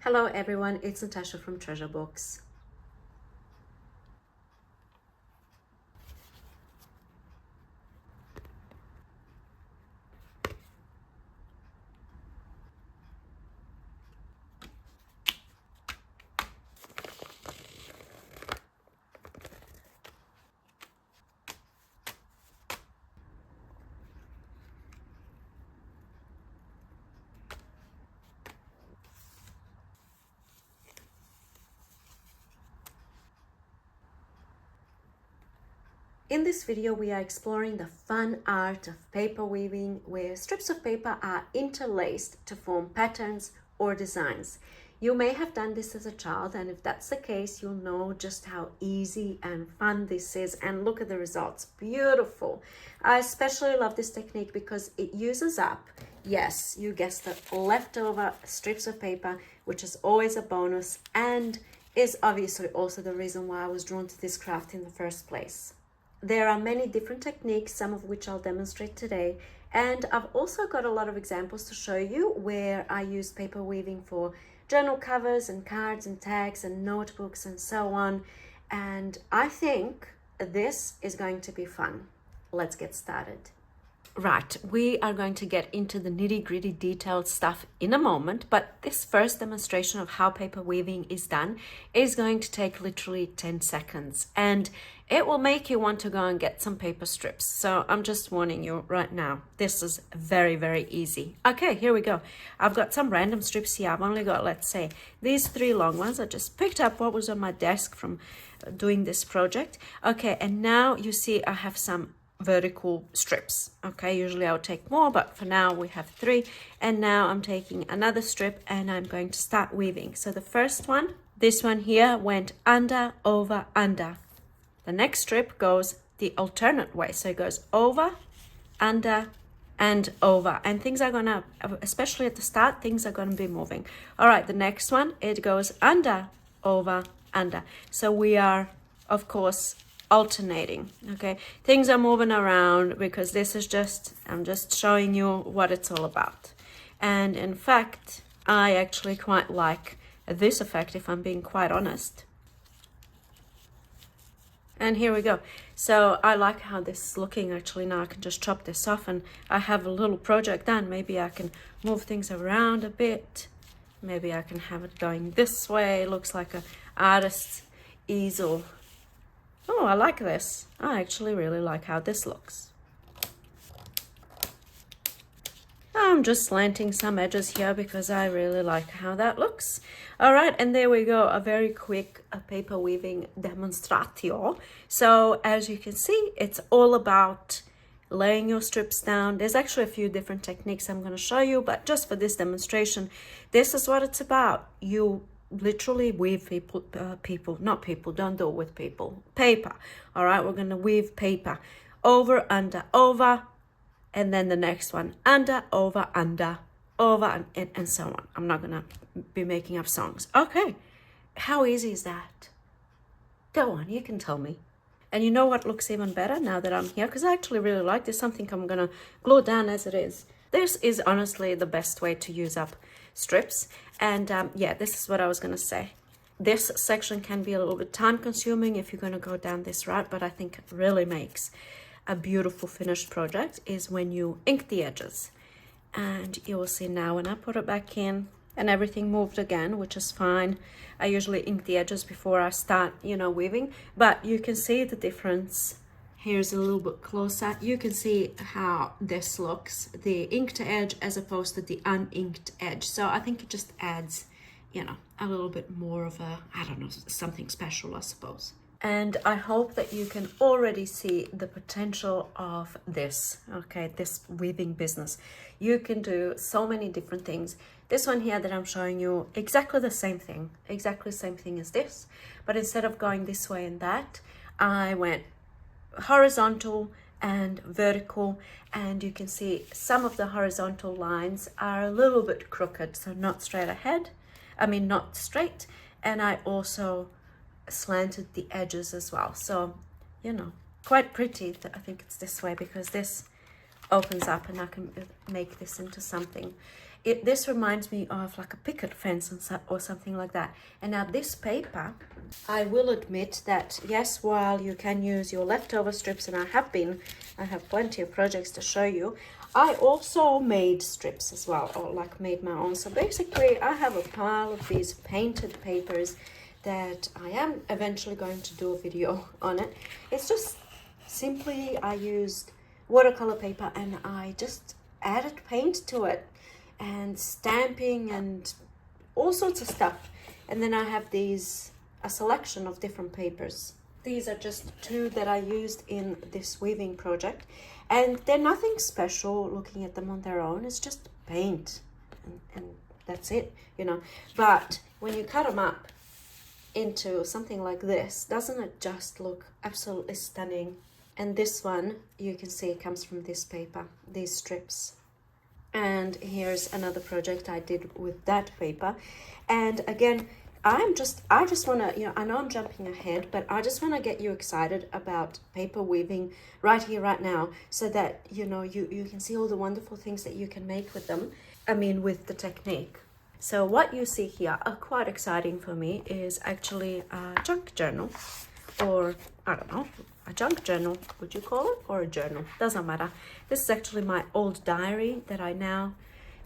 Hello everyone, it's Natasha from Treasure Books. In this video, we are exploring the fun art of paper weaving, where strips of paper are interlaced to form patterns or designs. You may have done this as a child, and if that's the case, you'll know just how easy and fun this is. And look at the results, beautiful. I especially love this technique because it uses up, yes, you guessed it, leftover strips of paper, which is always a bonus and is obviously also the reason why I was drawn to this craft in the first place. There are many different techniques, some of which I'll demonstrate today, and I've also got a lot of examples to show you where I use paper weaving for journal covers and cards and tags and notebooks and so on, and I think this is going to be fun. Let's get started. Right, we are going to get into the nitty-gritty detailed stuff in a moment, but this first demonstration of how paper weaving is done is going to take literally 10 seconds, and it will make you want to go and get some paper strips. So I'm just warning you right now, this is very, very easy. Okay, here we go. I've got some random strips here. I've only got, let's say, these 3 long ones. I just picked up what was on my desk from doing this project. Okay, and now you see I have some vertical strips. Okay, usually I would take more, but for now we have 3, and now I'm taking another strip and I'm going to start weaving. So the first one, this one here, went under, over, under. The next strip goes the alternate way, so it goes over, under, and over, and things are gonna, especially at the start, things are gonna be moving. All right, the next one, it goes under, over, under. So we are, of course, alternating. Okay, things are moving around because this is just, I'm just showing you what it's all about. And in fact, I actually quite like this effect, if I'm being quite honest. And here we go. So I like how this is looking. Actually, now I can just chop this off and I have a little project done. Maybe I can move things around a bit. Maybe I can have it going this way. It looks like an artist's easel. Oh, I like this. I actually really like how this looks. I'm just slanting some edges here because I really like how that looks. All right, and there we go, a very quick paper weaving demonstratio. So as you can see, it's all about laying your strips down. There's actually a few different techniques I'm going to show you, but just for this demonstration, this is what it's about. You literally weave don't do it with people, paper. All right, we're going to weave paper over, under, over, and then the next one under, over, and so on. I'm not going to be making up songs. Okay, how easy is that? Go on, you can tell me. And you know what looks even better now that I'm here, because I actually really like this, something I'm going to glue down as it is. This is honestly the best way to use up strips. And yeah, this is what I was going to say. This section can be a little bit time consuming if you're going to go down this route, but I think it really makes a beautiful finished project is when you ink the edges. And you will see now when I put it back in and everything moved again, which is fine. I usually ink the edges before I start, weaving, but you can see the difference. Here's a little bit closer. You can see how this looks, the inked edge as opposed to the uninked edge. So I think it just adds, a little bit more of a, I don't know, something special, I suppose. And I hope that you can already see the potential of this, okay, this weaving business. You can do so many different things. This one here that I'm showing you, exactly the same thing as this, but instead of going this way and that, I went horizontal and vertical, and you can see some of the horizontal lines are a little bit crooked, so not straight, and I also slanted the edges as well, so quite pretty. I think it's this way because this opens up and I can make this into something. This reminds me of like a picket fence or something like that. And now this paper, I will admit that yes, while you can use your leftover strips, and I have plenty of projects to show you, I also made strips as well, or like made my own. So basically I have a pile of these painted papers that I am eventually going to do a video on it. It's just simply I used watercolor paper and I just added paint to it and stamping and all sorts of stuff. And then I have a selection of different papers. These are just 2 that I used in this weaving project, and they're nothing special looking at them on their own. It's just paint and that's it, you know. But when you cut them up into something like this, doesn't it just look absolutely stunning? And this one, you can see, it comes from this paper, these strips. And here's another project I did with that paper. And again, I just want to, you know, I know I'm jumping ahead, but I just want to get you excited about paper weaving right here, right now, so that, you know, you can see all the wonderful things that you can make with them. I mean, with the technique. So what you see here, quite exciting for me, is actually a junk journal, or I don't know, a junk journal, would you call it, or a journal, doesn't matter. This is actually my old diary that I now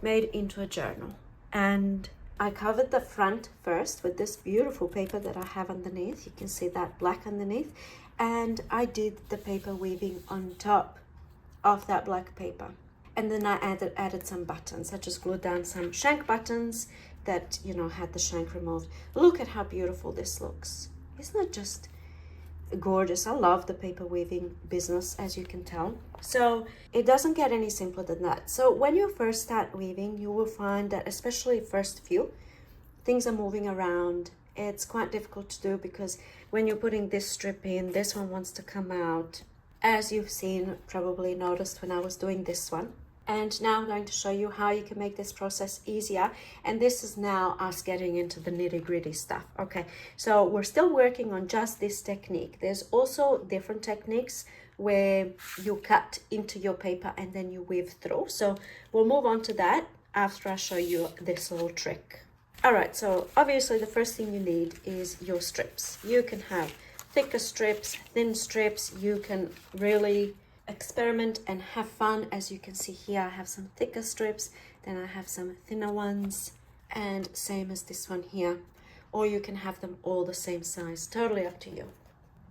made into a journal. And I covered the front first with this beautiful paper that I have underneath. You can see that black underneath. And I did the paper weaving on top of that black paper. And then I added some buttons. I just glued down some shank buttons that, you know, had the shank removed. Look at how beautiful this looks. Isn't it just gorgeous? I love the paper weaving business, as you can tell. So it doesn't get any simpler than that. So when you first start weaving, you will find that, especially first few, things are moving around. It's quite difficult to do because when you're putting this strip in, this one wants to come out, as you've seen, probably noticed when I was doing this one. And now I'm going to show you how you can make this process easier. And this is now us getting into the nitty-gritty stuff. Okay, so we're still working on just this technique. There's also different techniques where you cut into your paper and then you weave through. So we'll move on to that after I show you this little trick. All right, so obviously the first thing you need is your strips. You can have thicker strips, thin strips. You can really experiment and have fun. As you can see here, I have some thicker strips, then I have some thinner ones, and same as this one here, or you can have them all the same size, totally up to you.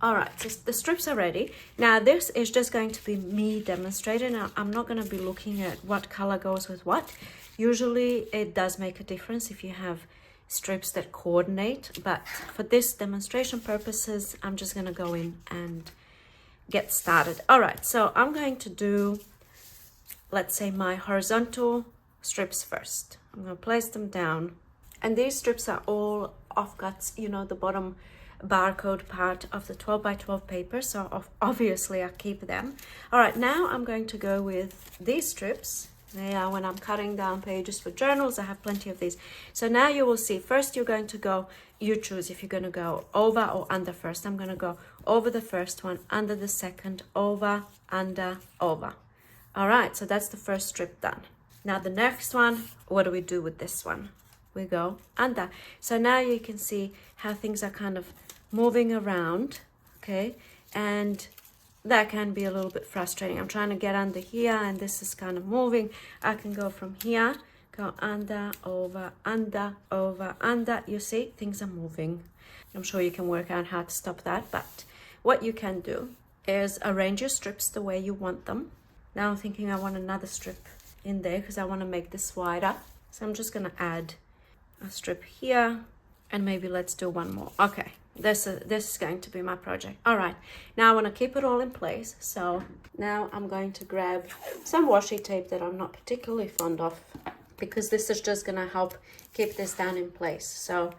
All right, so the strips are ready. Now this is just going to be me demonstrating. Now I'm not going to be looking at what color goes with what. Usually it does make a difference if you have strips that coordinate, but for this demonstration purposes, I'm just going to go in and get started. All right, so I'm going to do, let's say, my horizontal strips first. I'm going to place them down, and these strips are all offcuts, you know, the bottom barcode part of the 12 by 12 paper, so obviously I keep them. All right, now I'm going to go with these strips. Yeah, when I'm cutting down pages for journals, I have plenty of these. So now you will see, first you're going to go, you choose if you're going to go over or under first. I'm going to go over the first one, under the second, over, under, over. All right, so that's the first strip done. Now the next one, what do we do with this one? We go under. So now you can see how things are kind of moving around, okay? And that can be a little bit frustrating. I'm trying to get under here and this is kind of moving. I can go from here, go under, over, under, over, under. You see, things are moving. I'm sure you can work out how to stop that, but what you can do is arrange your strips the way you want them. Now I'm thinking I want another strip in there because I want to make this wider. So I'm just going to add a strip here and maybe let's do one more. Okay. This is going to be my project. All right, now I want to keep it all in place. So now I'm going to grab some washi tape that I'm not particularly fond of because this is just going to help keep this down in place. So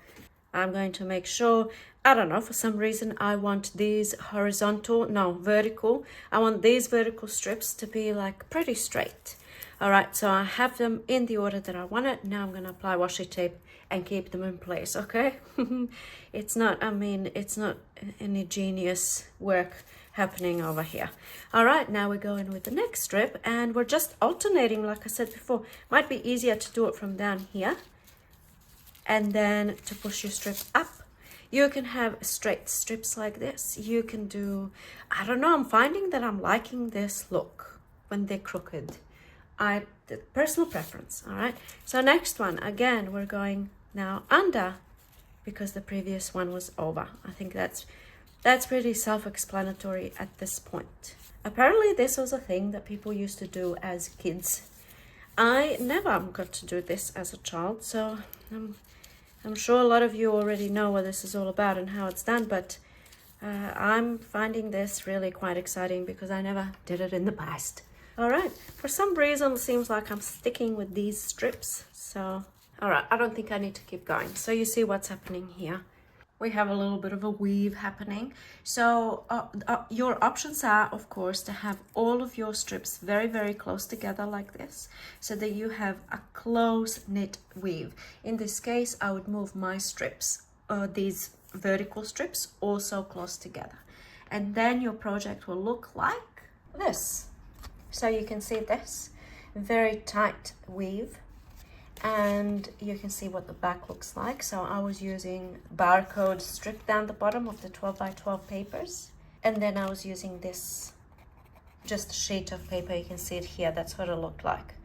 I'm going to make sure, I don't know, for some reason I want these vertical. I want these vertical strips to be like pretty straight. All right, so I have them in the order that I want it. Now I'm going to apply washi tape and keep them in place, okay? It's not, I mean, it's not any genius work happening over here. All right, now we go in with the next strip, and we're just alternating, like I said before. Might be easier to do it from down here, and then to push your strip up. You can have straight strips like this. You can do, I don't know, I'm finding that I'm liking this look when they're crooked. The personal preference. All right, so next one, again, we're going now under, because the previous one was over. I think that's pretty self-explanatory at this point. Apparently this was a thing that people used to do as kids. I never got to do this as a child, so I'm sure a lot of you already know what this is all about and how it's done, but I'm finding this really quite exciting because I never did it in the past. All right, for some reason it seems like I'm sticking with these strips, so all right, I don't think I need to keep going. So you see what's happening here. We have a little bit of a weave happening. So your options are, of course, to have all of your strips very, very close together like this, so that you have a close knit weave. In this case, I would move my strips, these vertical strips, also close together. And then your project will look like this. So you can see this very tight weave. And you can see what the back looks like. So I was using barcode strip down the bottom of the 12 by 12 papers, and then I was using this just a sheet of paper. You can see it here. That's what it looked like.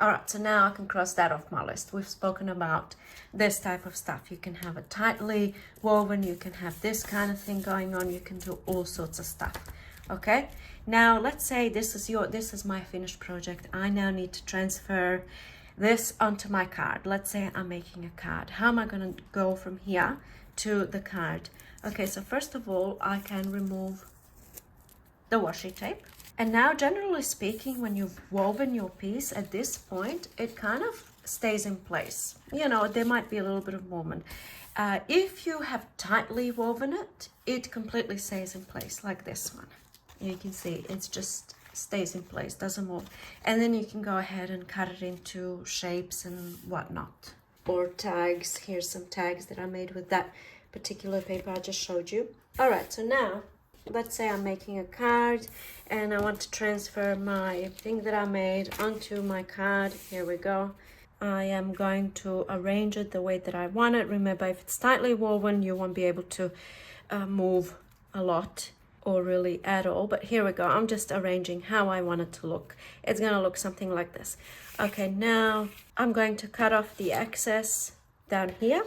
All right, so now I can cross that off my list. We've spoken about this type of stuff. You can have it tightly woven, you can have this kind of thing going on, you can do all sorts of stuff. Okay, now let's say this is my finished project. I now need to transfer this onto my card. Let's say I'm making a card. How am I going to go from here to the card? Okay, so first of all, I can remove the washi tape. And now, generally speaking, when you've woven your piece at this point, it kind of stays in place. You know, there might be a little bit of movement. If you have tightly woven it, it completely stays in place like this one. You can see it's just stays in place, doesn't move. And then you can go ahead and cut it into shapes and whatnot. Or tags. Here's some tags that I made with that particular paper I just showed you. All right, so now let's say I'm making a card and I want to transfer my thing that I made onto my card. Here we go. I am going to arrange it the way that I want it. Remember, if it's tightly woven, you won't be able to move a lot or really at all. But here we go. I'm just arranging how I want it to look. It's going to look something like this. Okay, now I'm going to cut off the excess down here.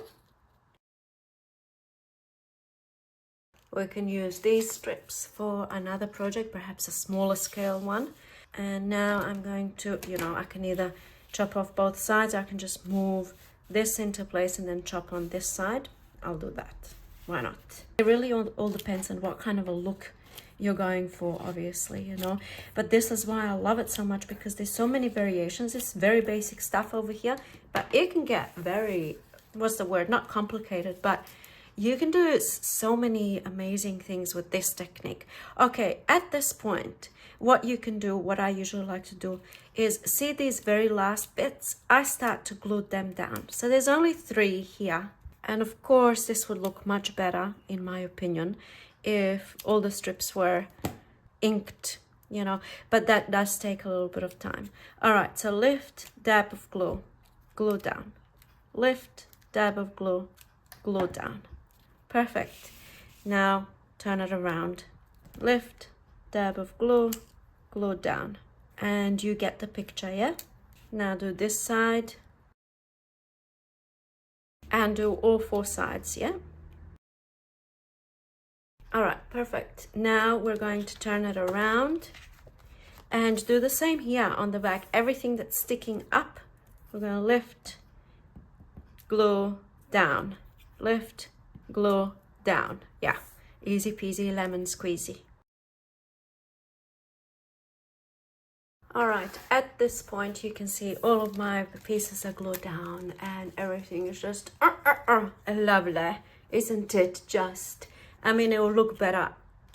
We can use these strips for another project, perhaps a smaller scale one. And now I'm going to, you know, I can either chop off both sides, or I can just move this into place and then chop on this side. I'll do that. Why not? It really all depends on what kind of a look you're going for, obviously, you know. But this is why I love it so much, because there's so many variations. It's very basic stuff over here, but it can get very, what's the word? Not complicated, but you can do so many amazing things with this technique. Okay, at this point, what you can do, what I usually like to do, is see these very last bits, I start to glue them down. So there's only 3 here. And of course, this would look much better, in my opinion, if all the strips were inked, you know, but that does take a little bit of time. All right, so lift, dab of glue, glue down. Lift, dab of glue, glue down. Perfect. Now turn it around. Lift, dab of glue, glue down. And you get the picture, yeah? Now do this side. And do all 4 sides, yeah? All right, perfect. Now we're going to turn it around and do the same here on the back. Everything that's sticking up, we're going to lift, glue, down. Lift, glue, down. Yeah, easy peasy lemon squeezy. All right, at this point you can see all of my pieces are glued down and everything is just lovely, isn't it? Just, I mean, it will look better.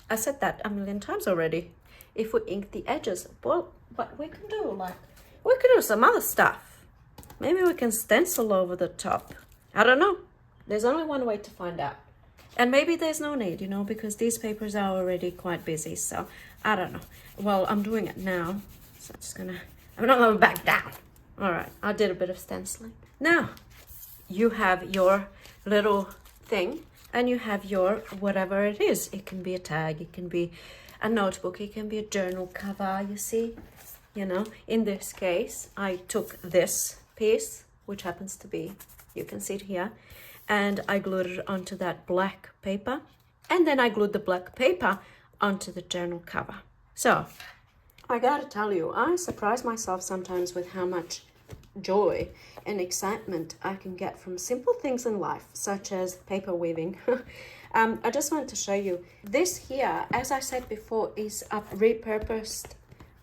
I said that a million times already. If we ink the edges, well, but we can do some other stuff. Maybe we can stencil over the top. I don't know. There's only one way to find out. And maybe there's no need, you know, because these papers are already quite busy. So I don't know. Well, I'm doing it now. So I'm not gonna back down. All right, I did a bit of stenciling. Now, you have your little thing and you have your whatever it is. It can be a tag, it can be a notebook, it can be a journal cover, you see. You know, in this case, I took this piece, which happens to be, you can see it here, and I glued it onto that black paper. And then I glued the black paper onto the journal cover. So, I gotta tell you, I surprise myself sometimes with how much joy and excitement I can get from simple things in life, such as paper weaving. I just want to show you. This here, as I said before, is a repurposed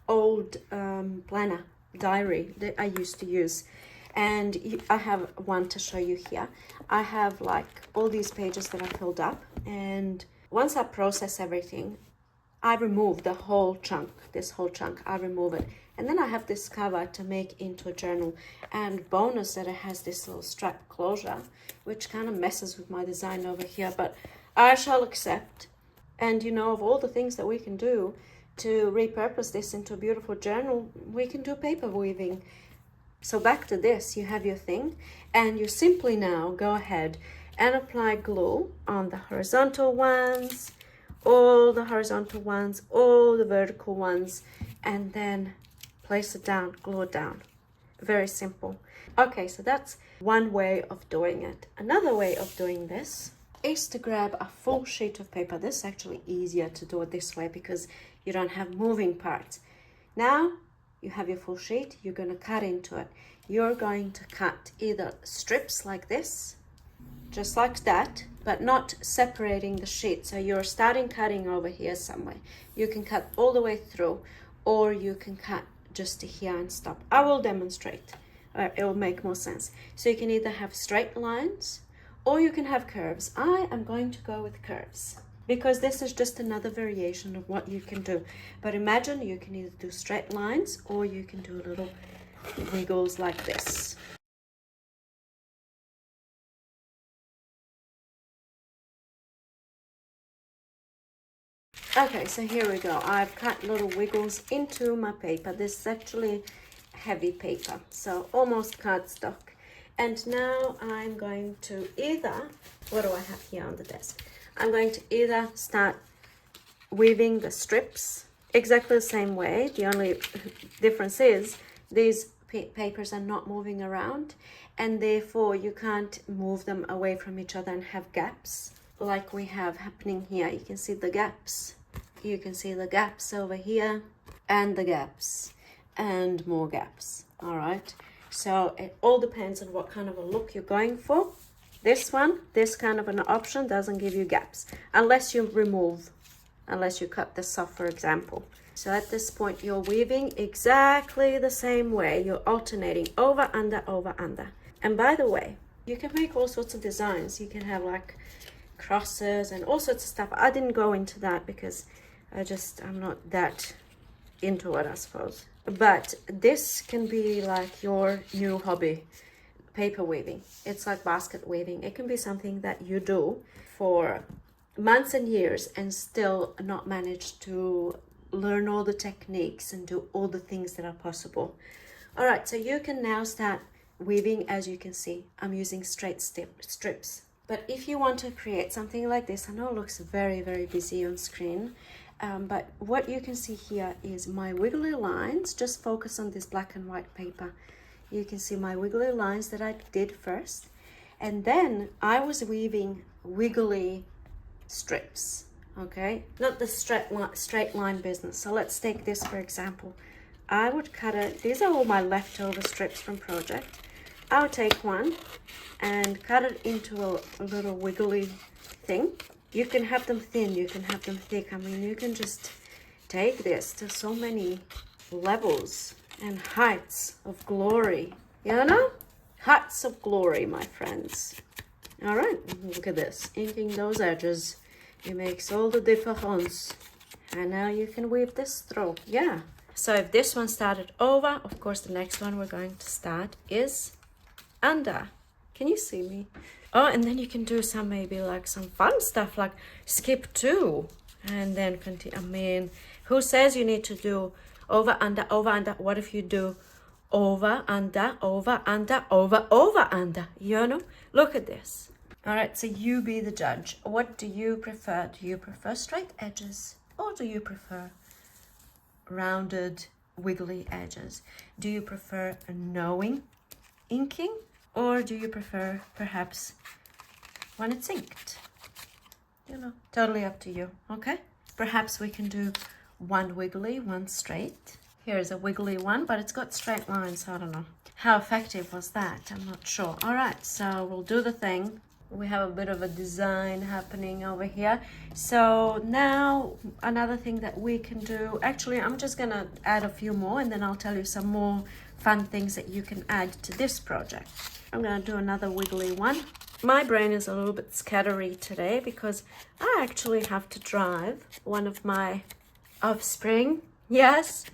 old planner diary that I used to use. And I have one to show you here. I have like all these pages that I filled up. And once I process everything, I remove the whole chunk, this whole chunk, I remove it. And then I have this cover to make into a journal. And bonus that it has this little strap closure, which kind of messes with my design over here, but I shall accept. And you know, of all the things that we can do to repurpose this into a beautiful journal, we can do paper weaving. So back to this, you have your thing, and you simply now go ahead and apply glue on the horizontal ones, all the horizontal ones, all the vertical ones, and then place it down, glue it down. Very simple. Okay, so that's one way of doing it. Another way of doing this is to grab a full sheet of paper. This is actually easier to do it this way because you don't have moving parts. Now you have your full sheet, you're going to cut into it. You're going to cut either strips like this, just like that, but not separating the sheet. So you're starting cutting over here somewhere. You can cut all the way through, or you can cut just to here and stop. I will demonstrate. It will make more sense. So you can either have straight lines or you can have curves. I am going to go with curves because this is just another variation of what you can do. But imagine you can either do straight lines or you can do little wiggles like this. Okay, so here we go. I've cut little wiggles into my paper. This is actually heavy paper, so almost cardstock. And now I'm going to either, what do I have here on the desk? I'm going to either start weaving the strips exactly the same way. The only difference is these papers are not moving around, and therefore you can't move them away from each other and have gaps like we have happening here. You can see the gaps. You can see the gaps over here and the gaps and more gaps. All right. So it all depends on what kind of a look you're going for. This one, this kind of an option doesn't give you gaps unless you cut this off, for example. So at this point, you're weaving exactly the same way. You're alternating over, under, over, under. And by the way, you can make all sorts of designs. You can have like crosses and all sorts of stuff. I didn't go into that because I'm not that into it, I suppose. But this can be like your new hobby, paper weaving. It's like basket weaving. It can be something that you do for months and years and still not manage to learn all the techniques and do all the things that are possible. All right, so you can now start weaving. As you can see, I'm using straight strips. But if you want to create something like this, I know it looks very, very busy on screen, but what you can see here is my wiggly lines. Just focus on this black and white paper. You can see my wiggly lines that I did first, and then I was weaving wiggly strips. Okay, not the straight line business. So let's take this for example. I would cut it. These are all my leftover strips from project. I would take one and cut it into a little wiggly thing. You can have them thin, you can have them thick. I mean, you can just take this to so many levels and heights of glory. You know? Heights of glory, my friends. All right, look at this. Inking those edges. It makes all the difference. And now you can weave this through. Yeah. So if this one started over, of course, the next one we're going to start is under. Can you see me? Oh, and then you can do some, maybe like some fun stuff like skip 2 and then continue. I mean, who says you need to do over, under, over, under? What if you do over, under, over, under, over, over, under? You know, look at this. All right, so you be the judge. What do you prefer? Do you prefer straight edges or do you prefer rounded, wiggly edges? Do you prefer knowing inking or do you prefer perhaps when it's inked? You know, totally up to you, okay? Perhaps we can do one wiggly, one straight. Here's a wiggly one, but it's got straight lines, so I don't know. How effective was that? I'm not sure. All right, so we'll do the thing. We have a bit of a design happening over here. So now another thing that we can do, actually I'm just gonna add a few more and then I'll tell you some more fun things that you can add to this project. I'm gonna do another wiggly one. My brain is a little bit scattery today because I actually have to drive one of my offspring. Yes,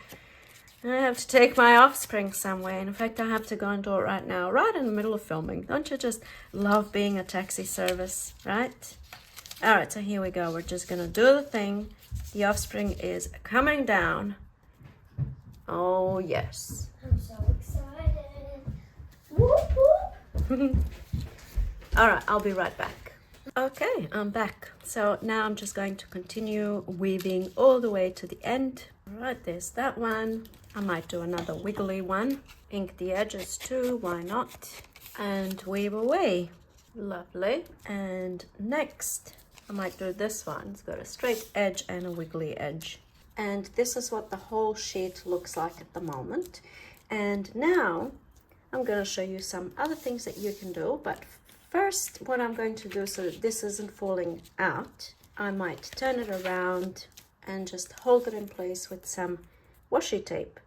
I have to take my offspring somewhere. In fact, I have to go and do it right now, right in the middle of filming. Don't you just love being a taxi service, right? All right, so here we go. We're just gonna do the thing. The offspring is coming down. Oh, yes. I'm so excited. Whoop, whoop. All right, I'll be right back. Okay, I'm back. So now I'm just going to continue weaving all the way to the end. All right, there's that one. I might do another wiggly one. Ink the edges too, why not? And weave away. Lovely. And next, I might do this one. It's got a straight edge and a wiggly edge. And this is what the whole sheet looks like at the moment. And now I'm going to show you some other things that you can do. But first, what I'm going to do so that this isn't falling out, I might turn it around and just hold it in place with some washi tape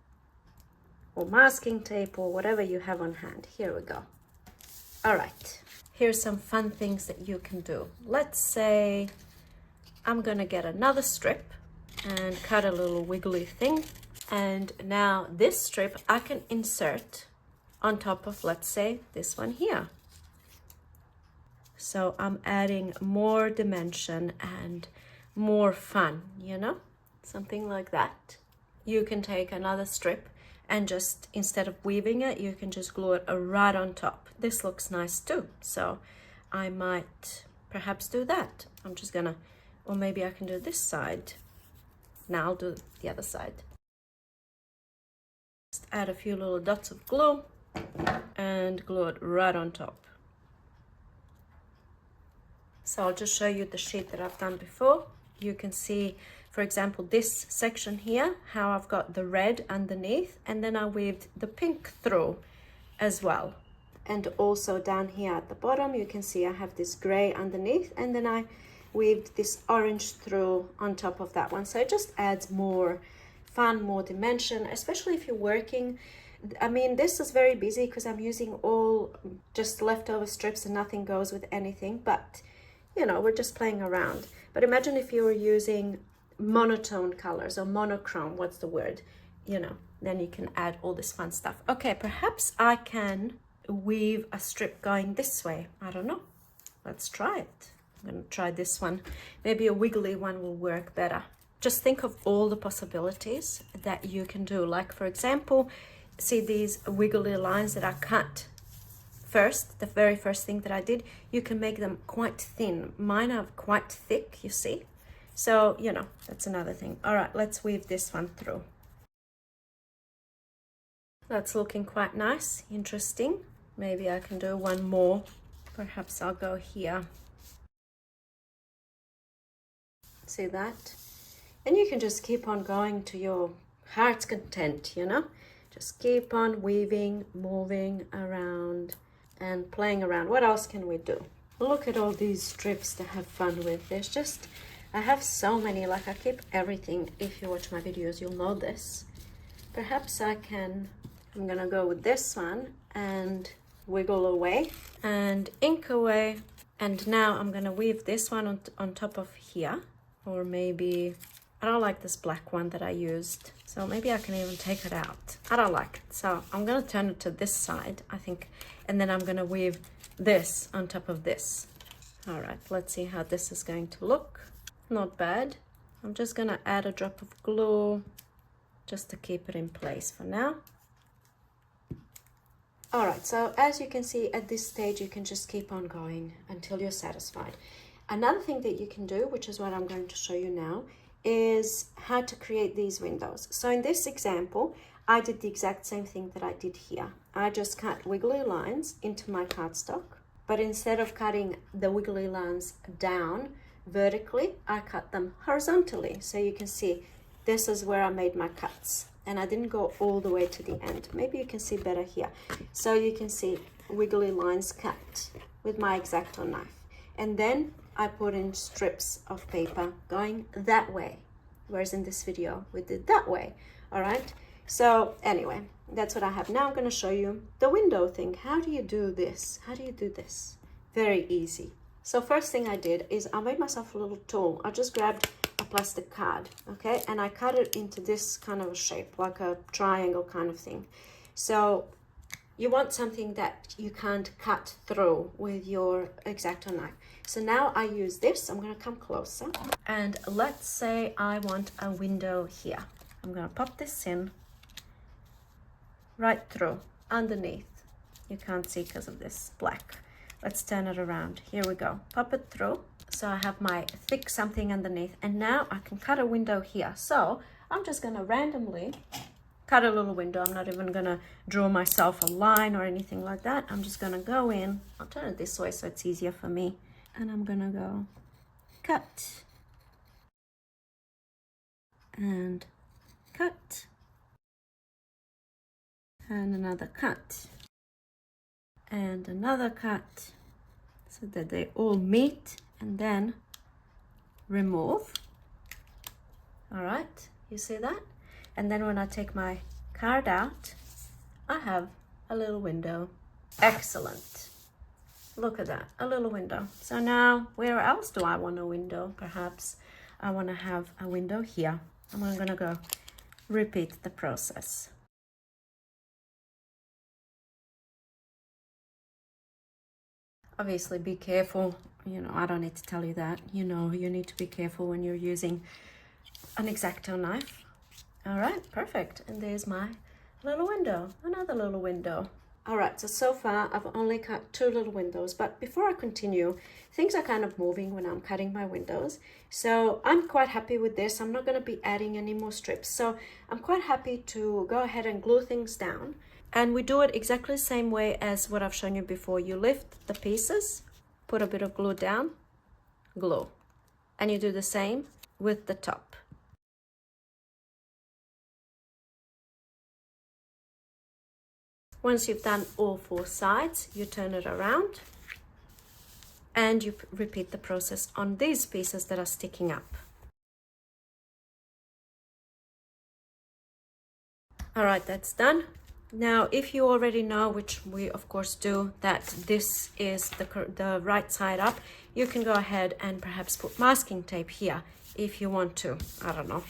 or masking tape or whatever you have on hand. Here we go. All right, here's some fun things that you can do. Let's say I'm gonna get another strip and cut a little wiggly thing. And now this strip I can insert on top of, let's say, this one here. So I'm adding more dimension and more fun, you know, something like that. You can take another strip and just, instead of weaving it, you can just glue it right on top. This looks nice too. So I might perhaps do that. I'm just gonna, or maybe I can do this side. Now I'll do the other side. Just add a few little dots of glue and glue it right on top. So I'll just show you the sheet that I've done before. You can see, for example, this section here, how I've got the red underneath, and then I weaved the pink through as well. And also down here at the bottom, you can see I have this gray underneath, and then I weaved this orange through on top of that one. So it just adds more fun, more dimension, especially if you're working. I mean, this is very busy because I'm using all just leftover strips and nothing goes with anything, but you know, we're just playing around. But imagine if you were using monotone colors or monochrome, what's the word? You know, then you can add all this fun stuff. Okay, perhaps I can weave a strip going this way. I don't know. Let's try it. I'm gonna try this one. Maybe a wiggly one will work better. Just think of all the possibilities that you can do. Like, for example, see these wiggly lines that I cut first, the very first thing that I did, you can make them quite thin. Mine are quite thick, you see? So, you know, that's another thing. All right, let's weave this one through. That's looking quite nice, interesting. Maybe I can do one more. Perhaps I'll go here. See that? And you can just keep on going to your heart's content, you know? Just keep on weaving, moving around and playing around. What else can we do? Look at all these strips to have fun with. There's just, I have so many, like I keep everything. If you watch my videos, you'll know this. Perhaps I can, I'm gonna go with this one and wiggle away and ink away. And now I'm gonna weave this one on top of here, or maybe, I don't like this black one that I used. So maybe I can even take it out. I don't like it. So I'm gonna turn it to this side, I think. And then I'm gonna weave this on top of this. All right, let's see how this is going to look. Not bad. I'm just gonna add a drop of glue just to keep it in place for now. All right, so as you can see at this stage, you can just keep on going until you're satisfied. Another thing that you can do, which is what I'm going to show you now, is how to create these windows. So in this example, I did the exact same thing that I did here. I just cut wiggly lines into my cardstock, but instead of cutting the wiggly lines down vertically, I cut them horizontally. So you can see this is where I made my cuts, and I didn't go all the way to the end. Maybe you can see better here. So you can see wiggly lines cut with my X-Acto knife. And then I put in strips of paper going that way, whereas in this video we did that way. All right, so anyway, that's what I have. Now I'm going to show you the window thing. How do you do this? How do you do this? Very easy. So first thing I did is I made myself a little tool. I just grabbed a plastic card, okay, and I cut it into this kind of a shape, like a triangle kind of thing. So you want something that you can't cut through with your X-Acto knife. So now I use this. I'm going to come closer, and let's say I want a window here. I'm going to pop this in right through underneath. You can't see because of this black. Let's turn it around. Here we go. Pop it through. So I have my thick something underneath, and now I can cut a window here. So I'm just going to randomly cut a little window. I'm not even going to draw myself a line or anything like that. I'm just going to go in. I'll turn it this way so it's easier for me. And I'm going to go cut and cut and another cut and another cut, so that they all meet, and then remove. All right, you see that? And then when I take my card out, I have a little window. Excellent. Look at that, a little window. So now, where else do I want a window? Perhaps I want to have a window here. And I'm going to go repeat the process. Obviously, be careful. You know, I don't need to tell you that. You know, you need to be careful when you're using an X-Acto knife. All right, perfect. And there's my little window, another little window. All right, so far I've only cut 2 little windows, but before I continue, things are kind of moving when I'm cutting my windows. So I'm quite happy with this. I'm not going to be adding any more strips. So I'm quite happy to go ahead and glue things down. And we do it exactly the same way as what I've shown you before. You lift the pieces, put a bit of glue down, glue. And you do the same with the top. Once you've done all 4 sides, you turn it around and you repeat the process on these pieces that are sticking up. All right, that's done. Now, if you already know, which we of course do, that this is the right side up, you can go ahead and perhaps put masking tape here if you want to. I don't know.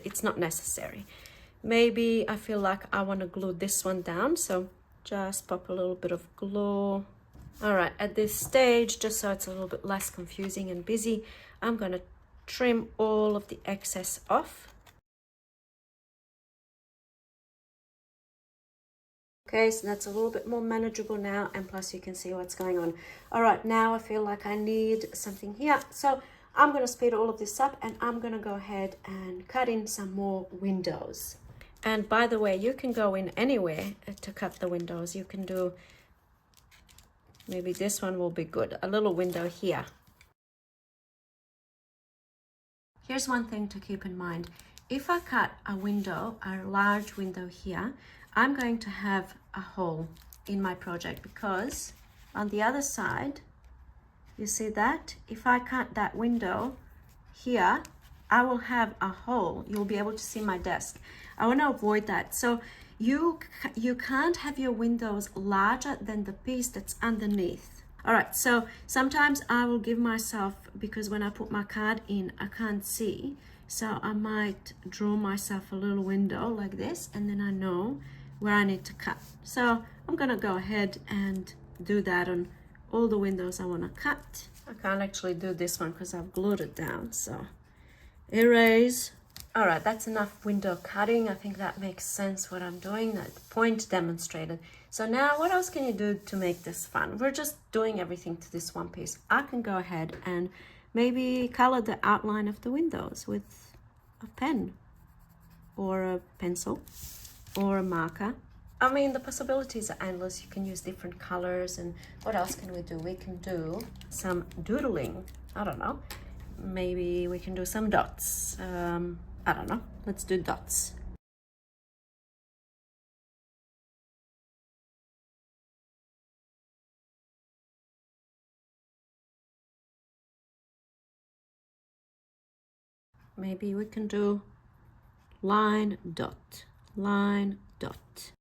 It's not necessary. Maybe I feel like I want to glue this one down, so just pop a little bit of glue. All right, at this stage, just so it's a little bit less confusing and busy, I'm going to trim all of the excess off. Okay, so that's a little bit more manageable now, and plus you can see what's going on. All right, now I feel like I need something here, so I'm going to speed all of this up, and I'm going to go ahead and cut in some more windows. And by the way, you can go in anywhere to cut the windows. You can do, maybe this one will be good, a little window here. Here's one thing to keep in mind. If I cut a window, a large window here, I'm going to have a hole in my project, because on the other side, you see that? If I cut that window here, I will have a hole. You'll be able to see my desk. I want to avoid that. So you can't have your windows larger than the piece that's underneath. All right, so sometimes I will give myself, because when I put my card in, I can't see. So I might draw myself a little window like this, and then I know where I need to cut. So I'm gonna go ahead and do that on all the windows I want to cut. I can't actually do this one because I've glued it down, so erase. All right, that's enough window cutting. I think that makes sense what I'm doing, that point demonstrated. So now what else can you do to make this fun? We're just doing everything to this one piece. I can go ahead and maybe color the outline of the windows with a pen or a pencil or a marker. I mean, the possibilities are endless. You can use different colors. And what else can we do? We can do some doodling. I don't know. Maybe we can do some dots. I don't know. Let's do dots. Maybe we can do line, dot, line, dot.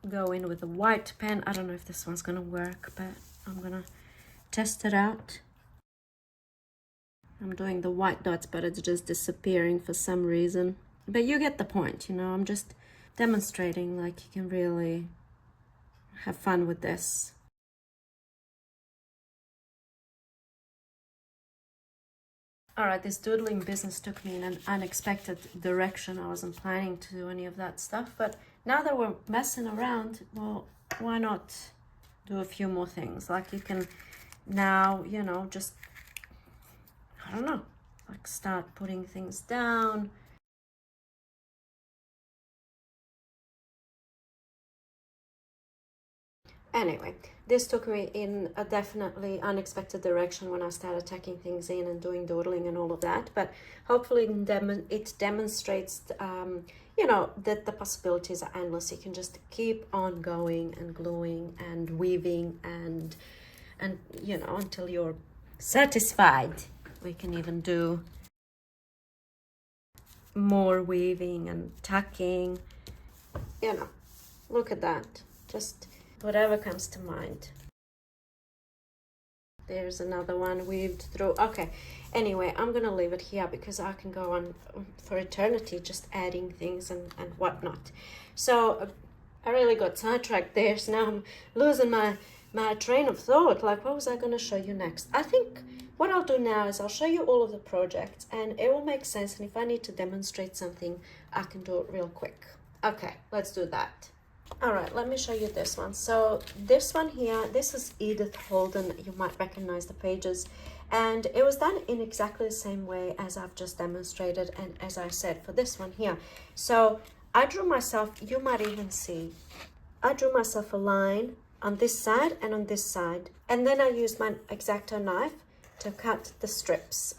Go in with a white pen. I don't know if this one's gonna work, but I'm gonna test it out. I'm doing the white dots, but it's just disappearing for some reason. But you get the point, you know, I'm just demonstrating like you can really have fun with this. All right, this doodling business took me in an unexpected direction. I wasn't planning to do any of that stuff, but now that we're messing around, well, why not do a few more things? Like you can now, you know, just, I don't know, like start putting things down. Anyway, this took me in a definitely unexpected direction when I started tucking things in and doing doodling and all of that. But hopefully it demonstrates, you know, that the possibilities are endless. You can just keep on going and gluing and weaving and you know, until you're satisfied. We can even do more weaving and tucking. You know, look at that. Just whatever comes to mind. There's another one weaved through. Okay, anyway, I'm gonna leave it here because I can go on for eternity just adding things and whatnot. So I really got sidetracked there, so now I'm losing my train of thought. Like, what was I gonna show you next? I think what I'll do now is I'll show you all of the projects and it will make sense, and if I need to demonstrate something, I can do it real quick. Okay, let's do that. All right, let me show you this one. So this one here, this is Edith Holden. You might recognize the pages. And it was done in exactly the same way as I've just demonstrated and as I said for this one here. So I drew myself, you might even see, I drew myself a line on this side and on this side. And then I used my X-Acto knife to cut the strips,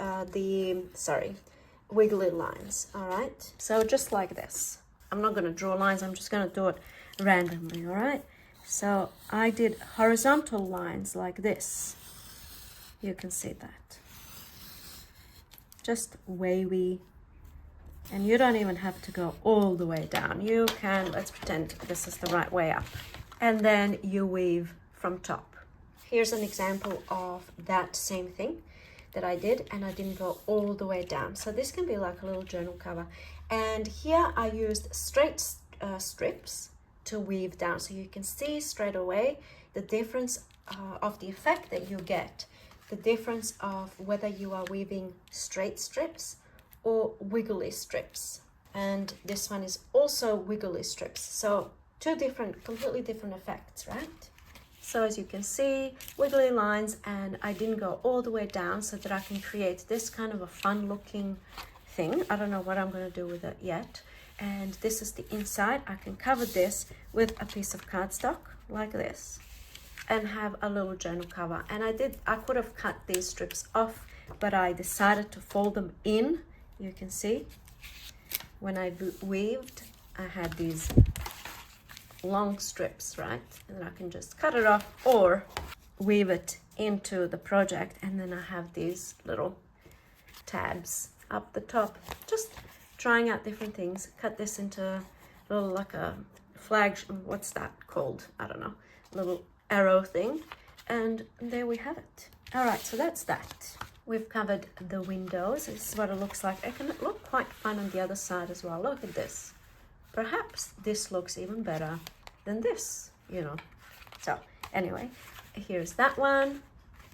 wiggly lines, all right? So just like this. I'm not gonna draw lines, I'm just gonna do it randomly, all right? So I did horizontal lines like this. You can see that. Just wavy. And you don't even have to go all the way down. You can, let's pretend this is the right way up. And then you weave from top. Here's an example of that same thing that I did, and I didn't go all the way down. So this can be like a little journal cover. And here I used straight strips to weave down, so you can see straight away the difference of the effect that you get, the difference of whether you are weaving straight strips or wiggly strips. And this one is also wiggly strips, so two different, completely different effects, right? So as you can see, wiggly lines, and I didn't go all the way down so that I can create this kind of a fun looking thing. I don't know what I'm going to do with it yet. And this is the inside. I can cover this with a piece of cardstock like this and have a little journal cover. And I could have cut these strips off, but I decided to fold them in. You can see when I weaved, I had these long strips, right? And I can just cut it off or weave it into the project, and then I have these little tabs up the top, just trying out different things. Cut this into a little, like a flag, what's that called? I don't know, little arrow thing, and there we have it. All right, so that's that. We've covered the windows. This is what it looks like. It can look quite fun on the other side as well. Look at this. Perhaps this looks even better than this, you know. So Anyway, here's that one.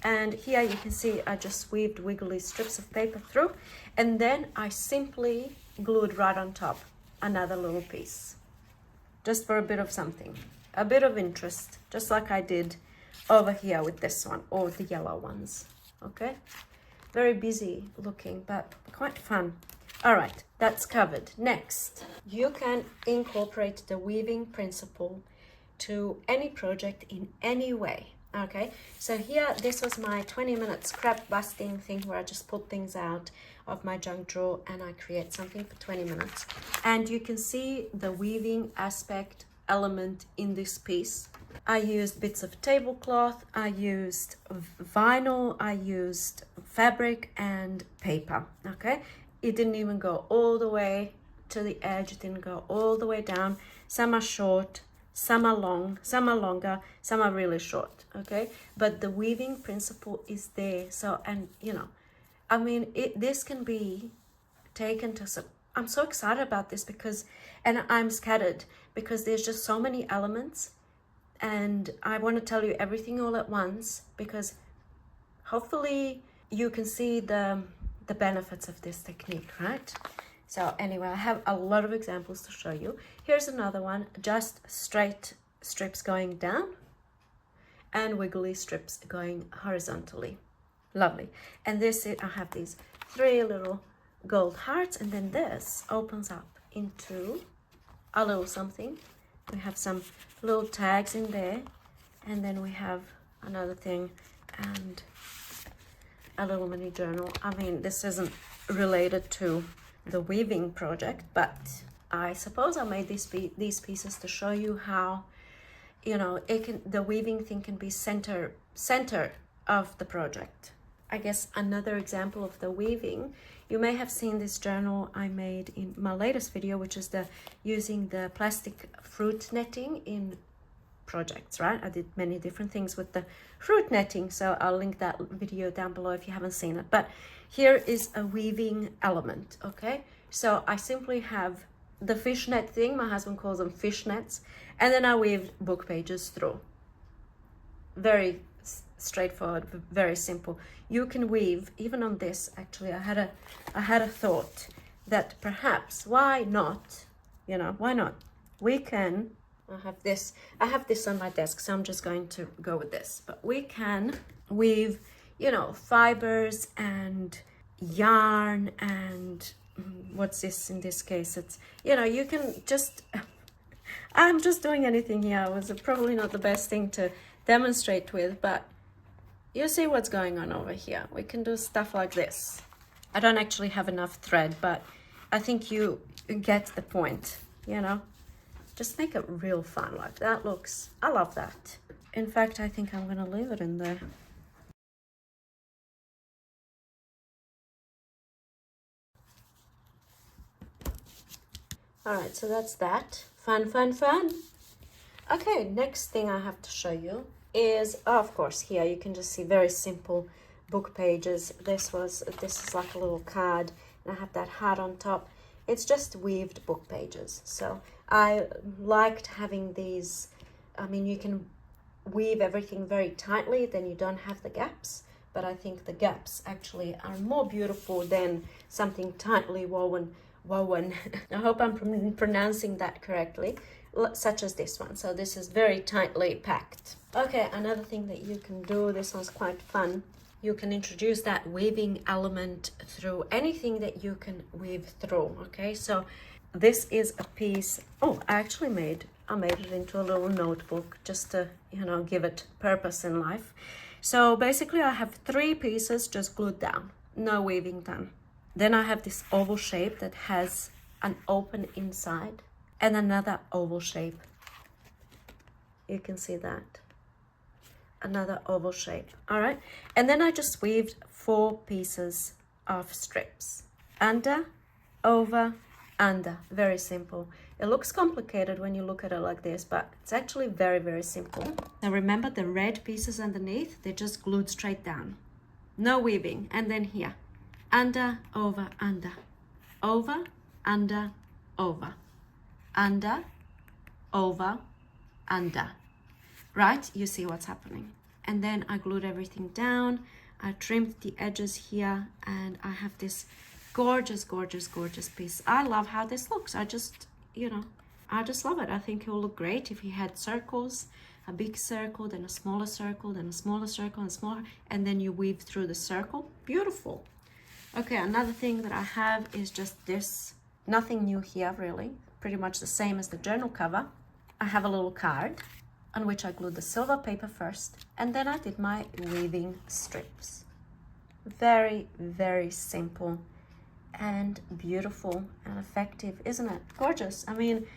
And here you can see I just weaved wiggly strips of paper through, and then I simply glued right on top another little piece, just for a bit of something, a bit of interest, just like I did over here with this one, or the yellow ones. Okay, very busy looking, but quite fun. All right, that's covered. Next, you can incorporate the weaving principle to any project in any way. Okay, so here, this was my 20-minute scrap busting thing where I just pull things out of my junk drawer and I create something for 20 minutes. And you can see the weaving aspect element in this piece. I used bits of tablecloth, I used vinyl, I used fabric and paper. Okay, it didn't even go all the way to the edge, it didn't go all the way down. Some are short, some are long, some are longer, some are really short. Okay, but the weaving principle is there. So, and you know, I mean, this can be taken to some, I'm so excited about this because, and I'm scattered because there's just so many elements, and I want to tell you everything all at once because hopefully you can see the benefits of this technique, right? So anyway, I have a lot of examples to show you. Here's another one, just straight strips going down and wiggly strips going horizontally. Lovely. And this, I have these 3 little gold hearts, and then this opens up into a little something. We have some little tags in there, and then we have another thing and a little mini journal. I mean, this isn't related to the weaving project, but I suppose I made these pieces to show you how, you know, the weaving thing can be center of the project. I guess another example of the weaving, you may have seen this journal I made in my latest video, which is using the plastic fruit netting in projects, right? I did many different things with the fruit netting, so I'll link that video down below if you haven't seen it. But here is a weaving element. Okay, so I simply have the fishnet thing, my husband calls them fishnets, and then I weaved book pages through. Very straightforward, very simple. You can weave even on this. Actually, I had a thought that perhaps, why not, you know, why not, we can, I have this on my desk, so I'm just going to go with this, but we can weave, you know, fibers and yarn and what's this in this case, it's, you know, you can just I'm just doing anything here. It was probably not the best thing to demonstrate with, but you see what's going on over here. We can do stuff like this. I don't actually have enough thread, but I think you get the point, you know. Just make it real fun. Like that looks, I love that. In fact, I think I'm gonna leave it in there. All right, so that's that. Fun, fun, fun. Okay, next thing I have to show you is, of course, here you can just see very simple book pages. This is like a little card, and I have that heart on top. It's just weaved book pages. So I liked having these. I mean, you can weave everything very tightly, then you don't have the gaps. But I think the gaps actually are more beautiful than something tightly woven. I hope I'm pronouncing that correctly, such as this one. So this is very tightly packed. Okay, another thing that you can do, this one's quite fun. You can introduce that weaving element through anything that you can weave through. Okay, so this is a piece. Oh, I made it into a little notebook just to, you know, give it purpose in life. So basically I have 3 pieces just glued down, no weaving done. Then I have this oval shape that has an open inside and another oval shape. You can see that. Another oval shape. All right. And then I just weaved 4 pieces of strips. Under, over, under. Very simple. It looks complicated when you look at it like this, but it's actually very, very simple. Now remember the red pieces underneath, they're just glued straight down. No weaving. And then here. Under, over, under. Over, under, over. Under, over, under. right? You see what's happening. And then I glued everything down. I trimmed the edges here, and I have this gorgeous, gorgeous, gorgeous piece. I love how this looks. I just love it. I think it will look great if you had circles, a big circle, then a smaller circle, then a smaller circle, and smaller, and then you weave through the circle. Beautiful. Okay, another thing that I have is just this. Nothing new here, really. Pretty much the same as the journal cover. I have a little card on which I glued the silver paper first, and then I did my weaving strips. Very, very simple and beautiful and effective, isn't it? Gorgeous. I mean,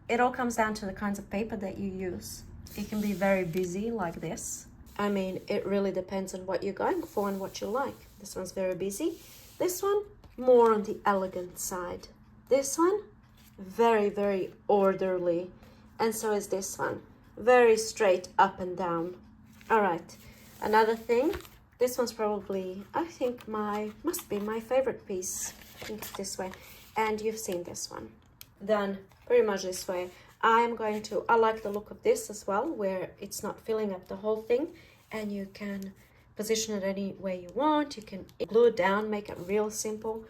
it all comes down to the kinds of paper that you use. It can be very busy like this. I mean, it really depends on what you're going for and what you like. This one's very busy. This one, more on the elegant side. This one, very, very orderly. And so is this one. Very straight up and down. All right, another thing. This one's probably, I think, must be my favorite piece. I think it's this way. And you've seen this one. Done pretty much this way. I like the look of this as well, where it's not filling up the whole thing, and you can position it any way you want. You can glue it down, make it real simple.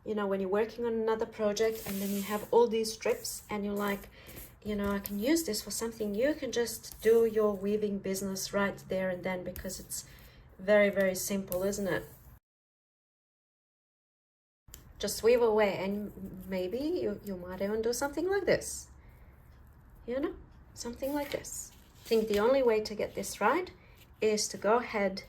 You know, when you're working on another project and then you have all these strips and you're like, you know, I can use this for something. You can just do your weaving business right there and then, because it's very, very simple, isn't it? Just weave away, and maybe you might even do something like this. You know, something like this. I think the only way to get this right is to go ahead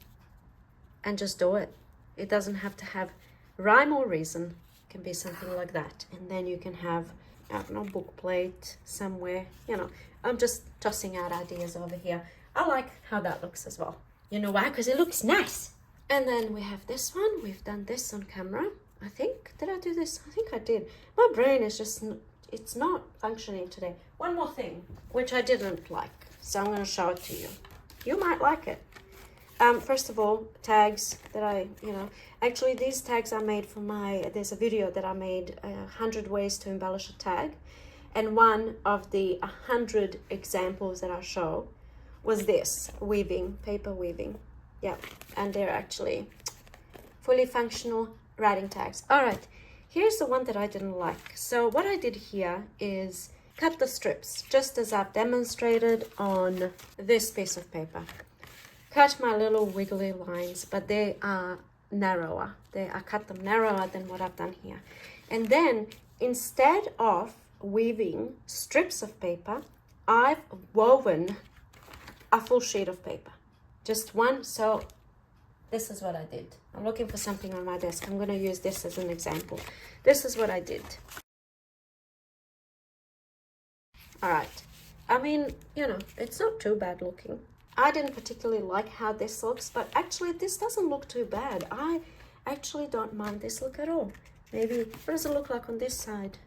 and just do it. It doesn't have to have rhyme or reason. It can be something like that. And then you can have, I don't know, book plate somewhere. You know, I'm just tossing out ideas over here. I like how that looks as well. You know why? Because it looks nice. And then we have this one. We've done this on camera, I think. Did I do this? I think I did. My brain is just, it's not functioning today. One more thing, which I didn't like. So I'm going to show it to you. You might like it. First of all, tags that actually these tags I made for there's a video that I made, 100 ways to embellish a tag. And one of the 100 examples that I show was this, weaving, paper weaving. Yeah, and they're actually fully functional writing tags. All right, here's the one that I didn't like. So what I did here is cut the strips, just as I've demonstrated on this piece of paper. Cut my little wiggly lines, but they are narrower. I cut them narrower than what I've done here. And then instead of weaving strips of paper, I've woven a full sheet of paper. Just one. So this is what I did. I'm looking for something on my desk. I'm going to use this as an example. This is what I did. All right. I mean, you know, it's not too bad looking. I didn't particularly like how this looks, but actually this doesn't look too bad. I actually don't mind this look at all. Maybe, what does it look like on this side?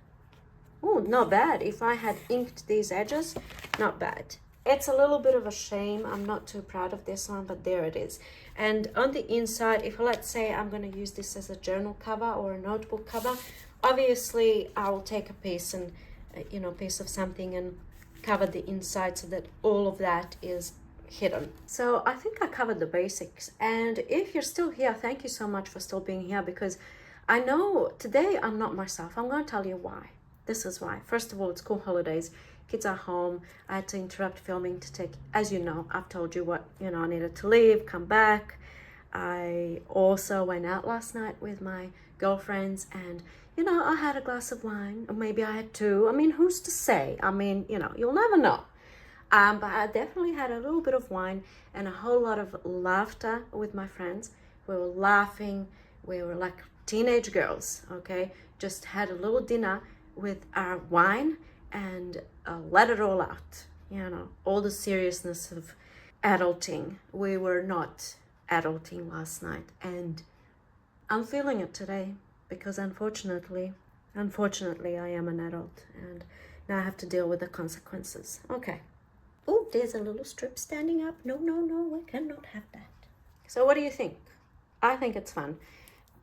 Oh, not bad. If I had inked these edges, not bad. It's a little bit of a shame. I'm not too proud of this one, but there it is. And on the inside, if let's say I'm going to use this as a journal cover or a notebook cover, obviously I will take a piece and, piece of something and cover the inside so that all of that is hidden. So I think I covered the basics. And if you're still here, thank you so much for still being here, because I know today I'm not myself. I'm going to tell you why. This is why. First of all, it's school holidays. Kids are home. I had to interrupt filming to take, as you know, I've told you what, I needed to leave, come back. I also went out last night with my girlfriends and, I had a glass of wine, or maybe I had two. I mean, who's to say? I mean, you'll never know. But I definitely had a little bit of wine and a whole lot of laughter with my friends. We were laughing. We were like teenage girls, okay? Just had a little dinner with our wine and let it all out. All the seriousness of adulting. We were not adulting last night, and I'm feeling it today because unfortunately I am an adult, and now I have to deal with the consequences. Okay. Oh, there's a little strip standing up. No, we cannot have that. So what do you think? I think it's fun.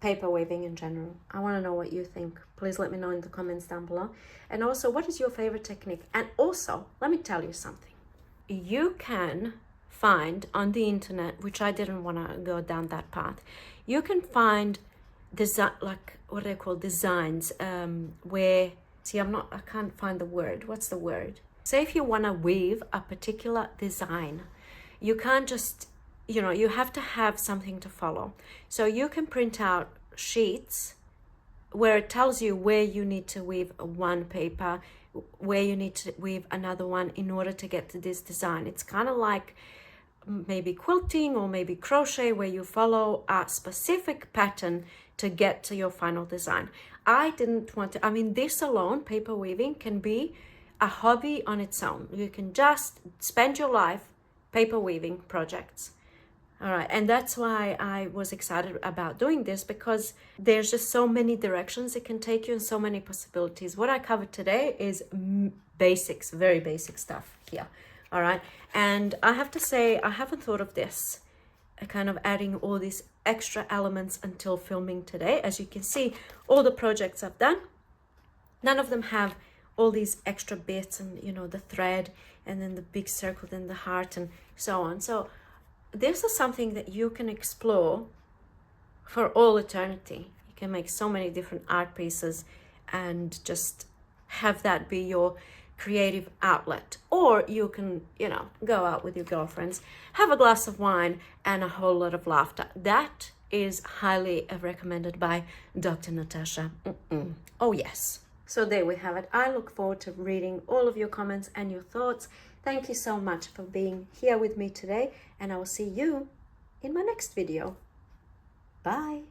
Paper weaving in general. I want to know what you think. Please let me know in the comments down below. And also, what is your favorite technique? And also, let me tell you something. you can find on the internet, which I didn't want to go down that path, you can find design, like what they call designs, where, see, I can't find the word. What's the word? Say if you want to weave a particular design, you can't just, you have to have something to follow. So you can print out sheets where it tells you where you need to weave one paper, where you need to weave another one in order to get to this design. It's kind of like maybe quilting or maybe crochet, where you follow a specific pattern to get to your final design. I didn't want to, this alone, paper weaving, can be a hobby on its own. You can just spend your life paper weaving projects. All right, and that's why I was excited about doing this, because there's just so many directions it can take you and so many possibilities. What I covered today is basics, very basic stuff here. All right, and I have to say, I haven't thought of this, kind of adding all these extra elements until filming today. As you can see, all the projects I've done, none of them have all these extra bits and, the thread and then the big circle, then the heart and so on. So this is something that you can explore for all eternity. You can make so many different art pieces and just have that be your creative outlet. Or you can, go out with your girlfriends, have a glass of wine and a whole lot of laughter. That is highly recommended by Dr. Natasha. Oh yes. So there we have it. I look forward to reading all of your comments and your thoughts. Thank you so much for being here with me today, and I will see you in my next video. Bye.